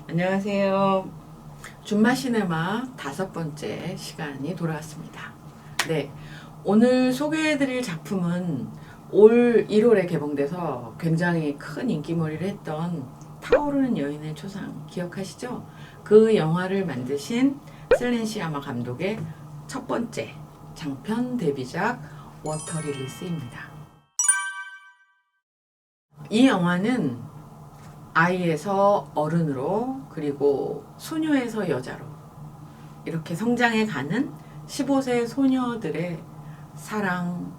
안녕하세요. 줌마 시네마 5번째 시간이 돌아왔습니다. 네, 오늘 소개해드릴 작품은 올 1월에 개봉돼서 굉장히 큰 인기몰이를 했던 타오르는 여인의 초상 기억하시죠? 그 영화를 만드신 셀렌 시아마 감독의 첫 번째 장편 데뷔작 워터릴리스입니다. 이 영화는 아이에서 어른으로 그리고 소녀에서 여자로 이렇게 성장해 가는 15세 소녀들의 사랑,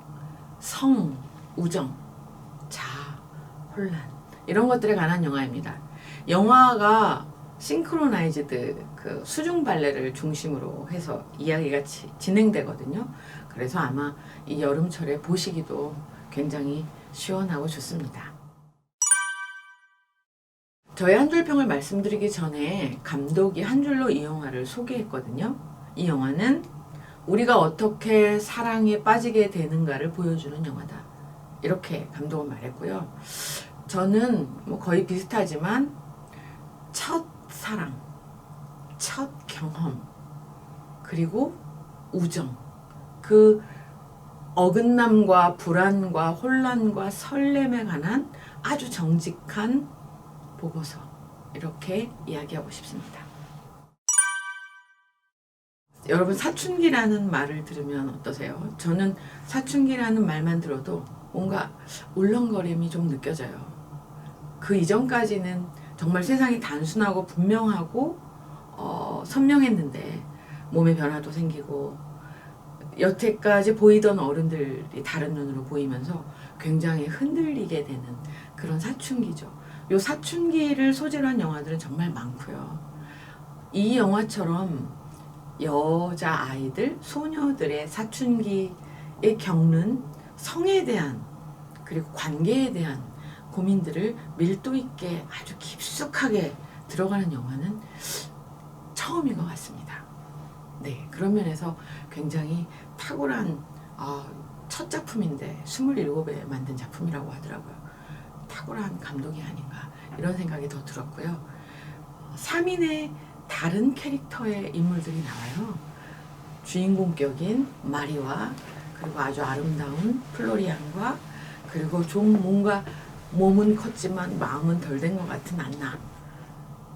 성, 우정, 자아, 혼란 이런 것들에 관한 영화입니다. 영화가 싱크로나이즈드 그 수중 발레를 중심으로 해서 이야기가 진행되거든요. 그래서 아마 이 여름철에 보시기도 굉장히 시원하고 좋습니다. 저의 한 줄 평을 말씀드리기 전에 감독이 한 줄로 이 영화를 소개했거든요. 이 영화는 우리가 어떻게 사랑에 빠지게 되는가를 보여주는 영화다. 이렇게 감독은 말했고요. 저는 뭐 거의 비슷하지만 첫 사랑, 첫 경험, 그리고 우정, 그 어긋남과 불안과 혼란과 설렘에 관한 아주 정직한 보고서 이렇게 이야기하고 싶습니다. 여러분 사춘기라는 말을 들으면 어떠세요? 저는 사춘기라는 말만 들어도 뭔가 울렁거림이 좀 느껴져요. 그 이전까지는 정말 세상이 단순하고 분명하고 선명했는데 몸의 변화도 생기고 여태까지 보이던 어른들이 다른 눈으로 보이면서 굉장히 흔들리게 되는 그런 사춘기죠. 요 사춘기를 소재로 한 영화들은 정말 많고요. 이 영화처럼 여자아이들, 소녀들의 사춘기에 겪는 성에 대한 그리고 관계에 대한 고민들을 밀도 있게 아주 깊숙하게 들어가는 영화는 처음인 것 같습니다. 네, 그런 면에서 굉장히 탁월한 첫 작품인데 27에 만든 작품이라고 하더라고요. 탁월한 감독이 아닌가 이런 생각이 더 들었고요. 3인의 다른 캐릭터의 인물들이 나와요. 주인공격인 마리와 그리고 아주 아름다운 플로리안과 그리고 좀 뭔가 몸은 컸지만 마음은 덜 된 것 같은 안나.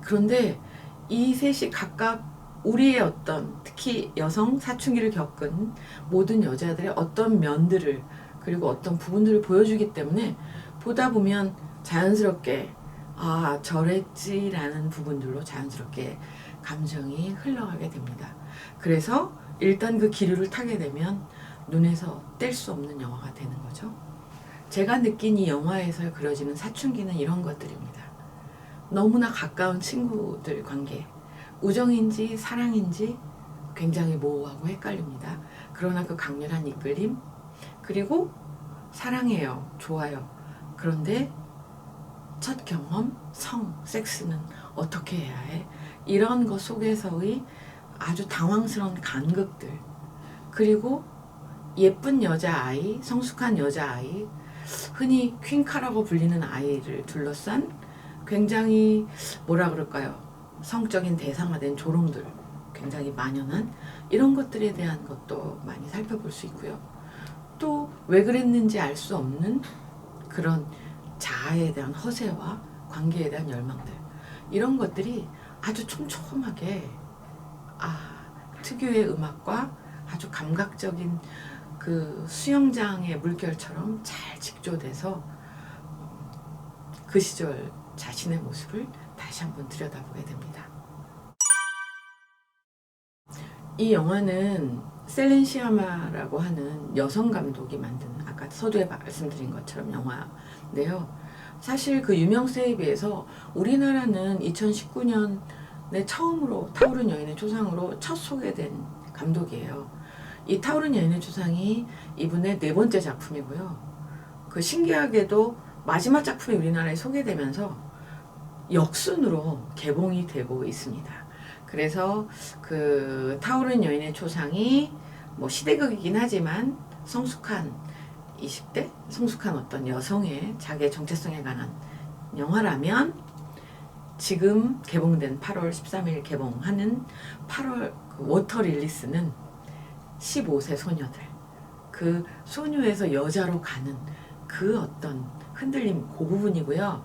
그런데 이 셋이 각각 우리의 어떤 특히 여성 사춘기를 겪은 모든 여자들의 어떤 면들을 그리고 어떤 부분들을 보여주기 때문에 보다 보면 자연스럽게 저랬지라는 부분들로 자연스럽게 감정이 흘러가게 됩니다. 그래서 일단 그 기류를 타게 되면 눈에서 뗄 수 없는 영화가 되는 거죠. 제가 느낀 이 영화에서 그려지는 사춘기는 이런 것들입니다. 너무나 가까운 친구들 관계, 우정인지 사랑인지 굉장히 모호하고 헷갈립니다. 그러나 그 강렬한 이끌림, 그리고 사랑해요, 좋아요. 그런데 첫 경험, 성, 섹스는 어떻게 해야 해? 이런 것 속에서의 아주 당황스러운 간극들, 그리고 예쁜 여자아이, 성숙한 여자아이, 흔히 퀸카라고 불리는 아이를 둘러싼 굉장히 뭐라 그럴까요? 성적인 대상화된 조롱들, 굉장히 만연한 이런 것들에 대한 것도 많이 살펴볼 수 있고요. 또 왜 그랬는지 알 수 없는 그런 자아에 대한 허세와 관계에 대한 열망들, 이런 것들이 아주 촘촘하게 특유의 음악과 아주 감각적인 그 수영장의 물결처럼 잘 직조돼서 그 시절 자신의 모습을 다시 한번 들여다보게 됩니다. 이 영화는 셀렌 시아마라고 하는 여성 감독이 만든 아까 서두에 말씀드린 것처럼 영화인데요. 사실 그 유명세에 비해서 우리나라는 2019년에 처음으로 타오른 여인의 초상으로 첫 소개된 감독이에요. 이 타오른 여인의 초상이 이분의 4번째 작품이고요. 그 신기하게도 마지막 작품이 우리나라에 소개되면서 역순으로 개봉이 되고 있습니다. 그래서 그 타오른 여인의 초상이 뭐 시대극이긴 하지만 성숙한 20대 성숙한 어떤 여성의 자기의 정체성에 관한 영화라면 지금 개봉된 8월 13일 개봉하는 8월 그 워터 릴리스는 15세 소녀들, 그 소녀에서 여자로 가는 그 어떤 흔들림, 그 부분이고요.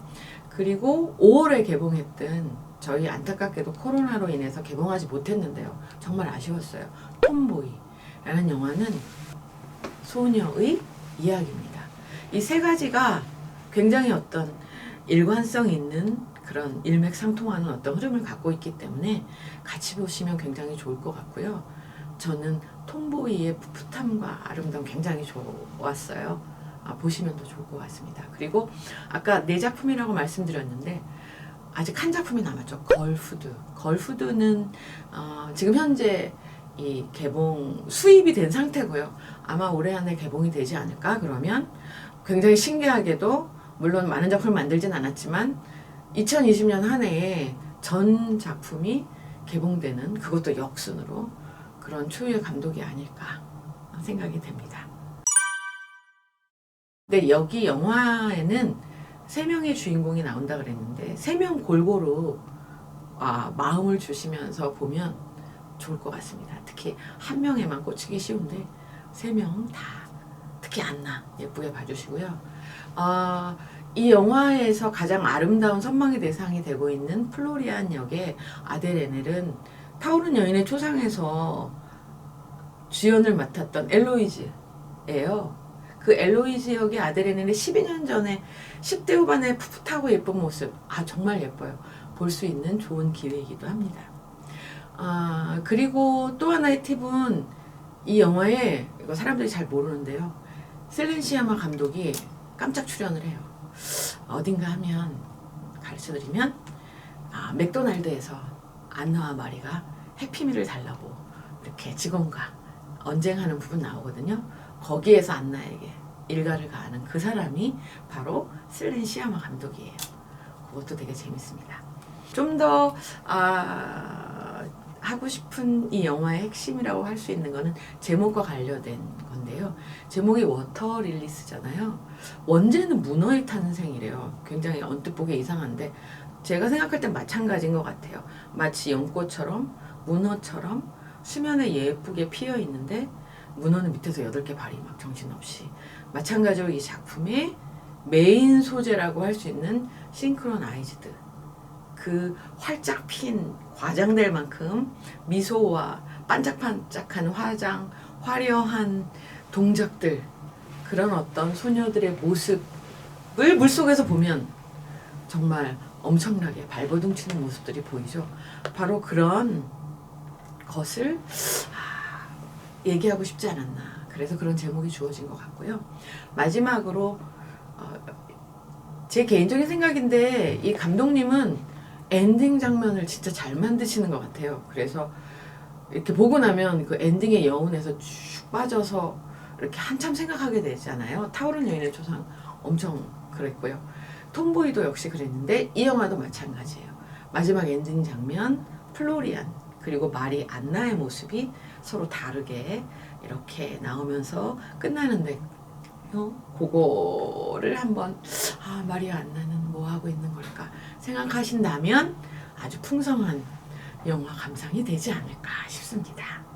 그리고 5월에 개봉했던, 저희 안타깝게도 코로나로 인해서 개봉하지 못했는데요, 정말 아쉬웠어요, 톰보이라는 영화는 소녀의 이야기입니다. 이 세 가지가 굉장히 어떤 일관성 있는 그런 일맥상통하는 어떤 흐름을 갖고 있기 때문에 같이 보시면 굉장히 좋을 것 같고요. 저는 톰보이의 풋풋함과 아름다움 굉장히 좋았어요. 보시면 더 좋을 것 같습니다. 그리고 아까 네 작품이라고 말씀드렸는데 아직 한 작품이 남았죠. 걸후드. 걸후드는 지금 현재 이 개봉 수입이 된 상태고요. 아마 올해 안에 개봉이 되지 않을까. 그러면 굉장히 신기하게도, 물론 많은 작품을 만들진 않았지만 2020년 한 해에 전 작품이 개봉되는, 그것도 역순으로, 그런 초유의 감독이 아닐까 생각이 됩니다. 근데 여기 영화에는 3명의 주인공이 나온다 그랬는데 3명 골고루 마음을 주시면서 보면 좋을 것 같습니다. 특히 한 명에만 꽂히기 쉬운데 3명 다, 특히 안나 예쁘게 봐주시고요. 이 영화에서 가장 아름다운 선망의 대상이 되고 있는 플로리안 역의 아델 에넬은 타오른 여인의 초상에서 주연을 맡았던 엘로이즈예요. 그 엘로이즈 역의 아델 에넬의 12년 전에 10대 후반의 풋풋하고 예쁜 모습, 정말 예뻐요. 볼 수 있는 좋은 기회이기도 합니다. 그리고 또 하나의 팁은, 이 영화에, 이거 사람들이 잘 모르는데요, 셀렌 시아마 감독이 깜짝 출연을 해요. 어딘가 하면 가르쳐드리면, 맥도날드에서 안나와 마리가 해피밀을 달라고 이렇게 직원과 언쟁하는 부분 나오거든요. 거기에서 안나에게 일가를 가하는 그 사람이 바로 셀렌 시아마 감독이에요. 그것도 되게 재밌습니다. 좀 더 하고 싶은 이 영화의 핵심이라고 할 수 있는 거는 제목과 관련된 건데요. 제목이 워터 릴리스잖아요. 원제는 문어의 탄생이래요. 굉장히 언뜻 보기 이상한데 제가 생각할 땐 마찬가지인 것 같아요. 마치 연꽃처럼 문어처럼 수면에 예쁘게 피어 있는데 문어는 밑에서 8개 발이 막 정신없이. 마찬가지로 이 작품의 메인 소재라고 할 수 있는 싱크로나이즈드, 그 활짝 핀, 과장될 만큼 미소와 반짝반짝한 화장, 화려한 동작들, 그런 어떤 소녀들의 모습을 물속에서 보면 정말 엄청나게 발버둥 치는 모습들이 보이죠. 바로 그런 것을 얘기하고 싶지 않았나. 그래서 그런 제목이 주어진 것 같고요. 마지막으로 제 개인적인 생각인데 이 감독님은 엔딩 장면을 진짜 잘 만드시는 것 같아요. 그래서 이렇게 보고 나면 그 엔딩의 여운에서 쭉 빠져서 이렇게 한참 생각하게 되잖아요. 타오른 여인의 초상 엄청 그랬고요. 톰보이도 역시 그랬는데 이 영화도 마찬가지예요. 마지막 엔딩 장면, 플로리안 그리고 마리 안나의 모습이 서로 다르게 이렇게 나오면서 끝나는데 그거를 한번 마리 안나는 뭐 하고 있는 걸까 생각하신다면 아주 풍성한 영화 감상이 되지 않을까 싶습니다.